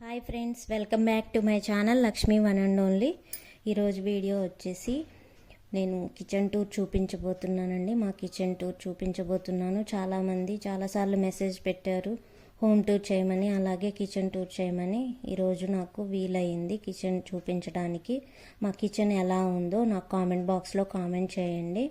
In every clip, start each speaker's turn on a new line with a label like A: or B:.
A: Hi friends, welcome back to my channel Lakshmi one and only. ఈరోజు video వచ్చేసి నేను kitchen tour చూపించబోతున్నానండి. మా kitchen tour చూపించబోతున్నాను. చాలామంది చాలాసార్లు మెసేజ్ పెట్టారు హోమ్ టూర్ చేయమని, అలాగే కిచెన్ టూర్ చేయమని. ఈరోజు నాకు వీలయ్యింది కిచెన్ చూపించడానికి. మా కిచెన్ ఎలా ఉందో నాకు కామెంట్ బాక్స్లో కామెంట్ చేయండి.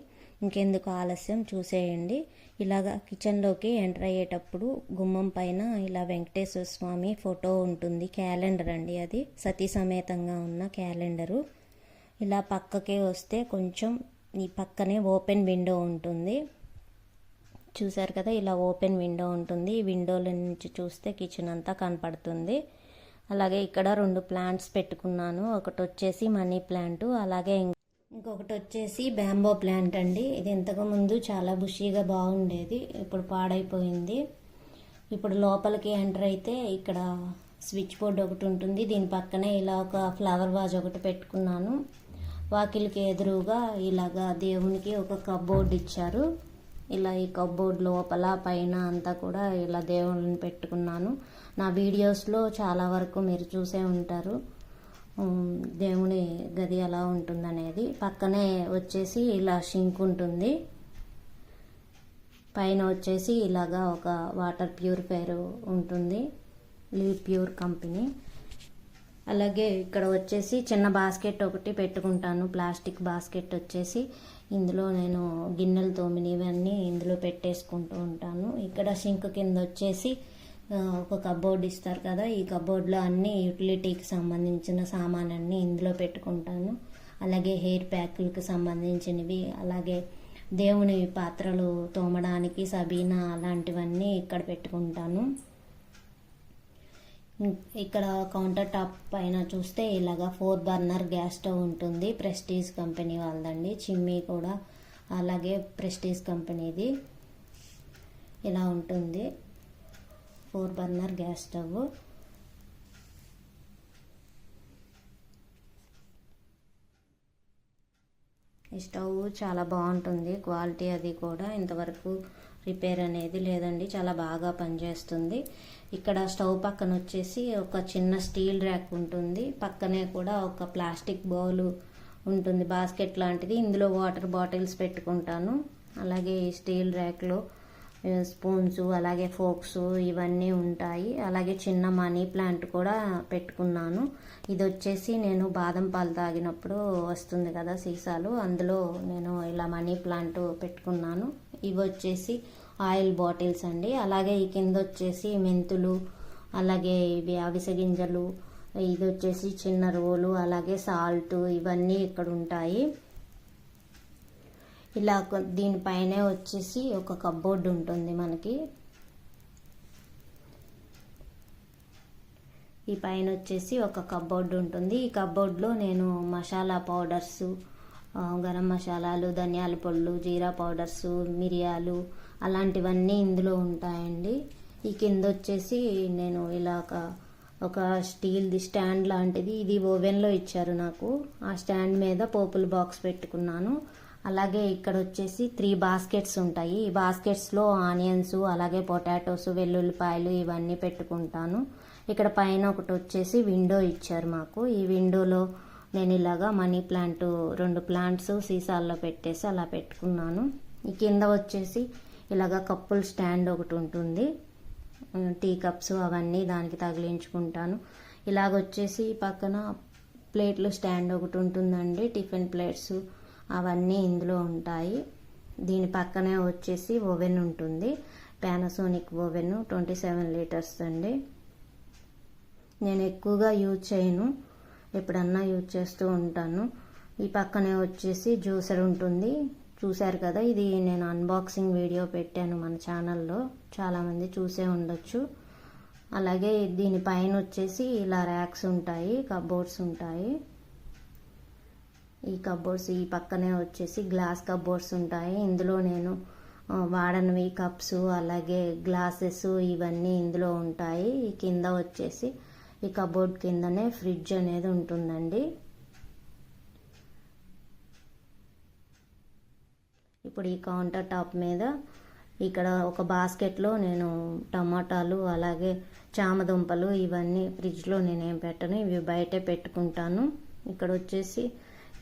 A: ఇంకెందుకు ఆలస్యం, చూసేయండి. ఇలాగా కిచెన్లోకి ఎంటర్ అయ్యేటప్పుడు గుమ్మం పైన ఇలా వెంకటేశ్వర స్వామి ఫోటో ఉంటుంది. క్యాలెండర్ అండి, అది సతీ సమేతంగా ఉన్న క్యాలెండరు. ఇలా పక్కకే వస్తే కొంచెం ఈ పక్కనే ఓపెన్ విండో ఉంటుంది. చూసారు కదా, ఇలా ఓపెన్ విండో ఉంటుంది. ఈ విండోల నుంచి చూస్తే కిచెన్ అంతా కనపడుతుంది. అలాగే ఇక్కడ 2 ప్లాంట్స్ పెట్టుకున్నాను. ఒకటి వచ్చేసి మనీ ప్లాంట్, అలాగే ఇంకొకటి వచ్చేసి బ్యాంబో ప్లాంట్ అండి. ఇది ఇంతకు ముందు చాలా బుషీగా బాగుండేది, ఇప్పుడు పాడైపోయింది. ఇప్పుడు లోపలికి ఎంటర్ అయితే ఇక్కడ స్విచ్ బోర్డ్ ఒకటి ఉంటుంది. దీని పక్కనే ఇలా ఒక ఫ్లవర్ వాజ్ ఒకటి పెట్టుకున్నాను. వాకిలికి ఎదురుగా ఇలాగా దేవునికి ఒక కప్బోర్డ్ ఇచ్చారు. ఇలా ఈ కప్బోర్డ్ లోపల పైన అంతా కూడా ఇలా దేవుళ్ళని పెట్టుకున్నాను. నా వీడియోస్లో చాలా వరకు మీరు చూసే ఉంటారు దేవుని గది ఎలా ఉంటుందనేది. పక్కనే వచ్చేసి ఇలా షింక్ ఉంటుంది. పైన వచ్చేసి ఇలాగా ఒక వాటర్ ప్యూరిఫైయర్ ఉంటుంది, లీవ్ ప్యూర్ కంపెనీ. అలాగే ఇక్కడ వచ్చేసి చిన్న బాస్కెట్ ఒకటి పెట్టుకుంటాను, ప్లాస్టిక్ బాస్కెట్ వచ్చేసి. ఇందులో నేను గిన్నెలు తోమినవన్నీ ఇందులో పెట్టేసుకుంటూ ఉంటాను. ఇక్కడ షింక్ కింద వచ్చేసి ఒక కబోర్డ్ ఇస్తారు కదా, ఈ కబోర్డ్లో అన్ని యూటిలిటీకి సంబంధించిన సామానన్నీ ఇందులో పెట్టుకుంటాను. అలాగే హెయిర్ ప్యాకులకు సంబంధించినవి, అలాగే దేవుని పాత్రలు తోమడానికి సబీనా అలాంటివన్నీ ఇక్కడ పెట్టుకుంటాను. ఇక్కడ కౌంటర్ టాప్ పైన చూస్తే ఇలాగా 4 బర్నర్ గ్యాస్ స్టవ్ ఉంటుంది. ప్రెస్టీజ్ కంపెనీ వాళ్ళదండి. చిమ్నీ కూడా అలాగే ప్రెస్టీజ్ కంపెనీది. ఇలా ఉంటుంది 4 బర్నర్ గ్యాస్ స్టవ్. ఈ స్టవ్ చాలా బాగుంటుంది, క్వాలిటీ అది కూడా ఇంతవరకు రిపేర్ అనేది లేదండి, చాలా బాగా పనిచేస్తుంది. ఇక్కడ స్టవ్ పక్కన వచ్చేసి ఒక చిన్న స్టీల్ ర్యాక్ ఉంటుంది. పక్కనే కూడా ఒక ప్లాస్టిక్ బౌల్ ఉంటుంది, బాస్కెట్ లాంటిది. ఇందులో వాటర్ బాటిల్స్ పెట్టుకుంటాను. అలాగే ఈ స్టీల్ ర్యాక్లో స్పూన్స్, అలాగే ఫోక్స్ ఇవన్నీ ఉంటాయి. అలాగే చిన్న మనీ ప్లాంట్ కూడా పెట్టుకున్నాను. ఇది వచ్చేసి నేను బాదం పాలు తాగినప్పుడు వస్తుంది కదా సీసాలు, అందులో నేను ఇలా మనీ ప్లాంట్ పెట్టుకున్నాను. ఇవి వచ్చేసి ఆయిల్ బాటిల్స్ అండి. అలాగే ఈ కింద వచ్చేసి మెంతులు, అలాగే ఇవి అవిసె గింజలు, ఇది వచ్చేసి చిన్న రోలు, అలాగే సాల్ట్, ఇవన్నీ ఇక్కడ ఉంటాయి. ఇలా దీనిపైనే వచ్చేసి ఒక కప్బోర్డ్ ఉంటుంది మనకి. ఈ పైన వచ్చేసి ఒక కప్బోర్డ్ ఉంటుంది. ఈ కప్బోర్డ్లో నేను మసాలా పౌడర్స్, గరం మసాలాలు, ధనియాల పొళ్ళు, జీరా పౌడర్స్, మిరియాలు అలాంటివన్నీ ఇందులో ఉంటాయండి. ఈ కింద వచ్చేసి నేను ఇలా ఒక స్టీల్ది స్టాండ్ లాంటిది, ఇది ఓవెన్లో ఇచ్చారు నాకు. ఆ స్టాండ్ మీద పోపుల బాక్స్ పెట్టుకున్నాను. అలాగే ఇక్కడ వచ్చేసి 3 బాస్కెట్స్ ఉంటాయి. ఈ బాస్కెట్స్లో ఆనియన్స్, అలాగే పొటాటోస్, వెల్లుల్లిపాయలు ఇవన్నీ పెట్టుకుంటాను. ఇక్కడ పైన ఒకటి వచ్చేసి విండో ఇచ్చారు మాకు. ఈ విండోలో నేను ఇలాగా మనీ ప్లాంట్ 2 ప్లాంట్స్ సీసాల్లో పెట్టేసి అలా పెట్టుకున్నాను. ఈ కింద వచ్చేసి ఇలాగ కప్పుల స్టాండ్ ఒకటి ఉంటుంది, టీ కప్స్ అవన్నీ దానికి తగిలించుకుంటాను. ఇలాగొచ్చేసి పక్కన ప్లేట్లు స్టాండ్ ఒకటి ఉంటుందండి, టిఫిన్ ప్లేట్స్ అవన్నీ ఇందులో ఉంటాయి. దీని పక్కనే వచ్చేసి ఓవెన్ ఉంటుంది, పానాసోనిక్ ఓవెన్ 27 లీటర్స్ అండి. నేను ఎక్కువగా యూజ్ చేయను, ఎప్పుడన్నా యూజ్ చేస్తూ ఉంటాను. ఈ పక్కనే వచ్చేసి జ్యూసర్ ఉంటుంది. చూశారు కదా, ఇది నేను అన్బాక్సింగ్ వీడియో పెట్టాను మన ఛానల్లో, చాలామంది చూసే ఉండొచ్చు. అలాగే దీనిపైన వచ్చేసి ఇలా ర్యాక్స్ ఉంటాయి, కబోర్డ్స్ ఉంటాయి. ఈ కబోర్డ్స్ ఈ పక్కనే వచ్చేసి గ్లాస్ కబోర్డ్స్ ఉంటాయి. ఇందులో నేను వాడనివి కప్స్, అలాగే గ్లాసెస్ ఇవన్నీ ఇందులో ఉంటాయి. ఈ కింద వచ్చేసి ఈ కబోర్డ్ కిందనే ఫ్రిడ్జ్ అనేది ఉంటుందండి. ఇప్పుడు ఈ కౌంటర్ టాప్ మీద ఇక్కడ ఒక బాస్కెట్లో నేను టమాటాలు, అలాగే చామదుంపలు ఇవన్నీ ఫ్రిడ్జ్లో నేనేం పెట్టను, ఇవి బయటే పెట్టుకుంటాను. ఇక్కడ వచ్చేసి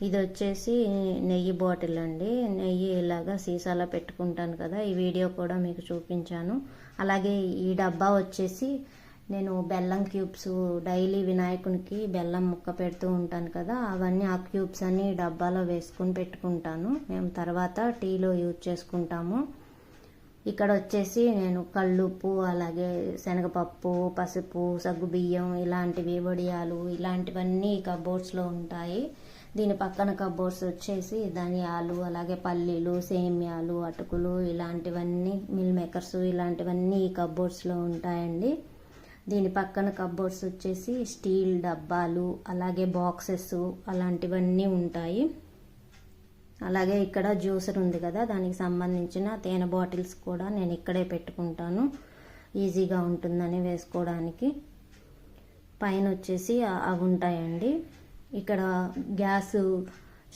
A: ఇది వచ్చేసి నెయ్యి బాటిల్ అండి. నెయ్యి ఇలాగా సీసాలో పెట్టుకుంటాను కదా, ఈ వీడియో కూడా మీకు చూపించాను. అలాగే ఈ డబ్బా వచ్చేసి నేను బెల్లం క్యూబ్స్ డైలీ వినాయకునికి బెల్లం ముక్క పెడుతూ ఉంటాను కదా, అవన్నీ ఆ క్యూబ్స్ అన్ని డబ్బాలో వేసుకుని పెట్టుకుంటాను. మేము తర్వాత టీలో యూజ్ చేసుకుంటాము. ఇక్కడ వచ్చేసి నేను కళ్ళుప్పు, అలాగే శనగపప్పు, పసుపు, సగ్గుబియ్యం ఇలాంటివి, వడియాలు ఇలాంటివన్నీ కబోర్డ్స్లో ఉంటాయి. దీని పక్కన కబోర్డ్స్ వచ్చేసి ధనియాలు, అలాగే పల్లీలు, సేమ్యాలు, అటుకులు ఇలాంటివన్నీ, మిల్ మేకర్స్ ఇలాంటివన్నీ ఈ కబోర్డ్స్లో ఉంటాయండి. దీని పక్కన కబోర్డ్స్ వచ్చేసి స్టీల్ డబ్బాలు, అలాగే బాక్సెస్ అలాంటివన్నీ ఉంటాయి. అలాగే ఇక్కడ జ్యూసర్ ఉంది కదా, దానికి సంబంధించిన తేనె బాటిల్స్ కూడా నేను ఇక్కడే పెట్టుకుంటాను, ఈజీగా ఉంటుందని వేసుకోవడానికి. పైన వచ్చేసి అవి ఉంటాయండి. ఇక్కడ గ్యాస్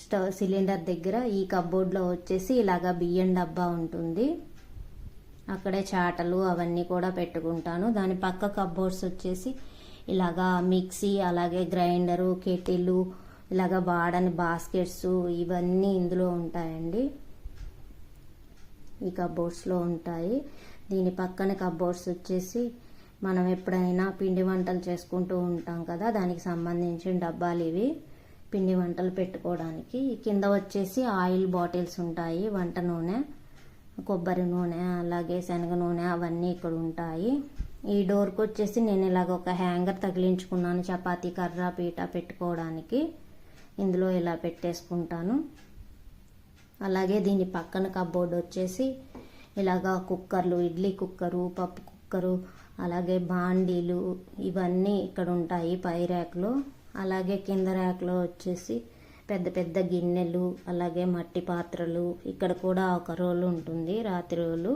A: స్టవ్ సిలిండర్ దగ్గర ఈ కబోర్డ్లో వచ్చేసి ఇలాగా బియ్యం డబ్బా ఉంటుంది, అక్కడే చాటలు అవన్నీ కూడా పెట్టుకుంటాను. దాని పక్క కబోర్డ్స్ వచ్చేసి ఇలాగా మిక్సీ, అలాగే గ్రైండరు, కెటిలు, ఇలాగ వాడని బాస్కెట్స్ ఇవన్నీ ఇందులో ఉంటాయండి, ఈ కబోర్డ్స్లో ఉంటాయి. దీని పక్కన కబోర్డ్స్ వచ్చేసి మనం ఎప్పుడైనా పిండి వంటలు చేసుకుంటూ ఉంటాం కదా, దానికి సంబంధించిన డబ్బాలు ఇవి, పిండి వంటలు పెట్టుకోవడానికి. కింద వచ్చేసి ఆయిల్ బాటిల్స్ ఉంటాయి, వంట నూనె, కొబ్బరి నూనె, అలాగే శనగ నూనె అవన్నీ ఇక్కడ ఉంటాయి. ఈ డోర్కి వచ్చేసి నేను ఇలాగ ఒక హ్యాంగర్ తగిలించుకున్నాను, చపాతీ కర్ర పీట పెట్టుకోవడానికి. ఇందులో ఇలా పెట్టేసుకుంటాను. అలాగే దీని పక్కన కబోర్డ్ వచ్చేసి ఇలాగా కుక్కర్లు, ఇడ్లీ కుక్కరు, పప్పు కుక్కరు, అలాగే బాండీలు ఇవన్నీ ఇక్కడ ఉంటాయి పై ర్యాక్లో. అలాగే కింద ర్యాక్లో వచ్చేసి పెద్ద పెద్ద గిన్నెలు, అలాగే మట్టి పాత్రలు, ఇక్కడ కూడా ఒక రోలు ఉంటుంది, రాతి రోలు.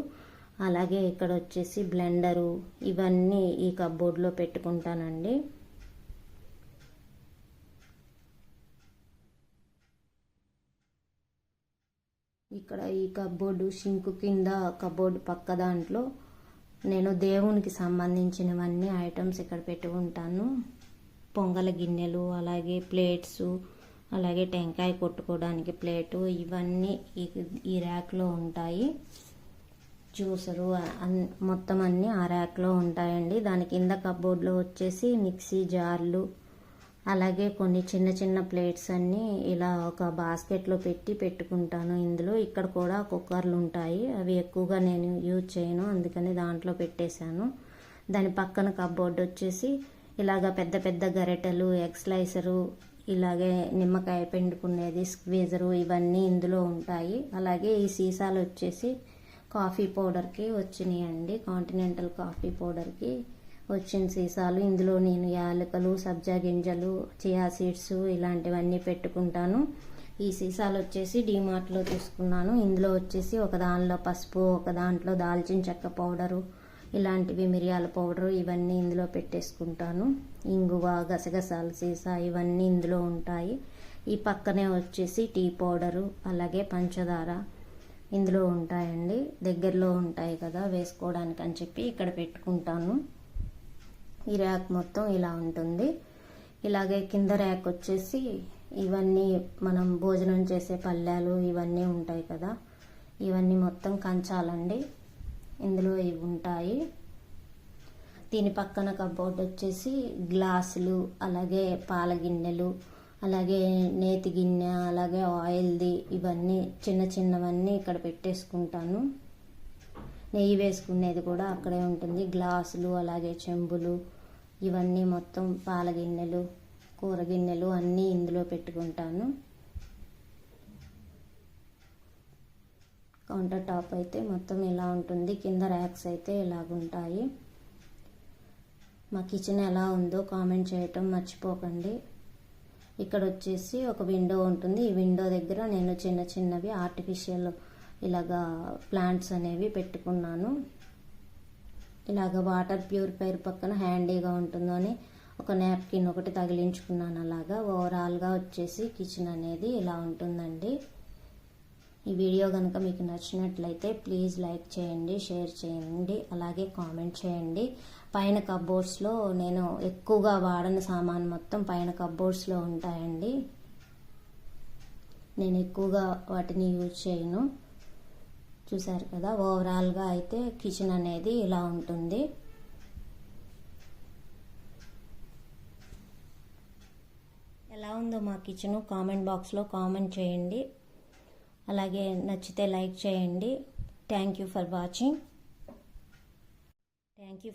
A: అలాగే ఇక్కడ వచ్చేసి బ్లెండరు, ఇవన్నీ ఈ కబోర్డ్లో పెట్టుకుంటానండి. ఇక్కడ ఈ కబోర్డు షింకు కింద కబోర్డు పక్క దాంట్లో నేను దేవునికి సంబంధించినవన్నీ ఐటమ్స్ ఇక్కడ పెట్టుకుంటాను. పొంగల గిన్నెలు, అలాగే ప్లేట్స్, అలాగే టెంకాయ కొట్టుకోవడానికి ప్లేటు, ఇవన్నీ ఈ ర్యాక్లో ఉంటాయి. జ్యూసరు మొత్తం అన్నీ ఆ ర్యాక్లో ఉంటాయండి. దాని కింద కబోర్డ్లో వచ్చేసి మిక్సీ జార్లు, అలాగే కొన్ని చిన్న చిన్న ప్లేట్స్ అన్నీ ఇలా ఒక బాస్కెట్లో పెట్టుకుంటాను ఇందులో. ఇక్కడ కూడా కుక్కర్లు ఉంటాయి, అవి ఎక్కువగా నేను యూజ్ చేయను, అందుకని దాంట్లో పెట్టేశాను. దాని పక్కన కబోర్డ్ వచ్చేసి ఇలాగ పెద్ద పెద్ద గరిటెలు, ఎగ్ స్లైసరు, ఇలాగే నిమ్మకాయ పిండుకునేది, స్క్వీజరు ఇవన్నీ ఇందులో ఉంటాయి. అలాగే ఈ సీసాలు వచ్చేసి కాఫీ పౌడర్కి వచ్చినాయండి, కాంటినెంటల్ కాఫీ పౌడర్కి వచ్చిన సీసాలు. ఇందులో నేను యాలకులు, సబ్జా గింజలు, చియా సీడ్స్ ఇలాంటివన్నీ పెట్టుకుంటాను. ఈ సీసాలు వచ్చేసి డీమార్ట్లో తీసుకున్నాను. ఇందులో వచ్చేసి ఒక దానిలో పసుపు, ఒక దాంట్లో దాల్చిన చెక్క పౌడరు, ఇలాంటివి మిరియాల పౌడరు ఇవన్నీ ఇందులో పెట్టేసుకుంటాను. ఇంగువ, గసగసాల సీసా ఇవన్నీ ఇందులో ఉంటాయి. ఈ పక్కనే వచ్చేసి టీ పౌడరు, అలాగే పంచదార ఇందులో ఉంటాయండి. దగ్గరలో ఉంటాయి కదా వేసుకోవడానికి అని చెప్పి ఇక్కడ పెట్టుకుంటాను. ఈ ర్యాక్ మొత్తం ఇలా ఉంటుంది. ఇలాగే కింద ర్యాక్ వచ్చేసి ఇవన్నీ మనం భోజనం చేసే పళ్ళాలు ఇవన్నీ ఉంటాయి కదా, ఇవన్నీ మొత్తం కంచాలండి, ఇందులో ఇవి ఉంటాయి. దీని పక్కన కబోర్డ్ వచ్చేసి గ్లాసులు, అలాగే పాల గిన్నెలు, అలాగే నేతి గిన్నె, అలాగే ఆయిల్ది ఇవన్నీ చిన్న చిన్నవన్నీ ఇక్కడ పెట్టేసుకుంటాను. నెయ్యి వేసుకునేది కూడా అక్కడే ఉంటుంది. గ్లాసులు, అలాగే చెంబులు ఇవన్నీ మొత్తం పాల గిన్నెలు, కూర గిన్నెలు అన్నీ ఇందులో పెట్టుకుంటాను. కౌంటర్ టాప్ అయితే మొత్తం ఇలా ఉంటుంది. కింద ర్యాక్స్ అయితే ఇలాగుంటాయి. మా కిచెన్ ఎలా ఉందో కామెంట్ చేయటం మర్చిపోకండి. ఇక్కడ వచ్చేసి ఒక విండో ఉంటుంది. ఈ విండో దగ్గర నేను చిన్న చిన్నవి ఆర్టిఫిషియల్ ఇలాగా ప్లాంట్స్ అనేవి పెట్టుకున్నాను. ఇలాగ వాటర్ ప్యూరిఫైర్ పక్కన హ్యాండీగా ఉంటుందని ఒక నాప్కిన్ ఒకటి తగిలించుకున్నాను. అలాగా ఓవరాల్గా వచ్చేసి కిచెన్ అనేది ఇలా ఉంటుందండి. ఈ వీడియో కనుక మీకు నచ్చినట్లయితే ప్లీజ్ లైక్ చేయండి, షేర్ చేయండి, అలాగే కామెంట్ చేయండి. పైన కబోర్డ్స్లో నేను ఎక్కువగా వాడని సామాన్ మొత్తం పైన కబోర్డ్స్లో ఉంటాయండి. నేను ఎక్కువగా వాటిని యూజ్ చేయను. చూసారు కదా, ఓవరాల్గా అయితే కిచెన్ అనేది ఇలా ఉంటుంది. ఎలా ఉందో మా కిచెను కామెంట్ బాక్స్లో కామెంట్ చేయండి. అలాగే నచ్చితే లైక్ చేయండి. Thank you for watching. Thank you.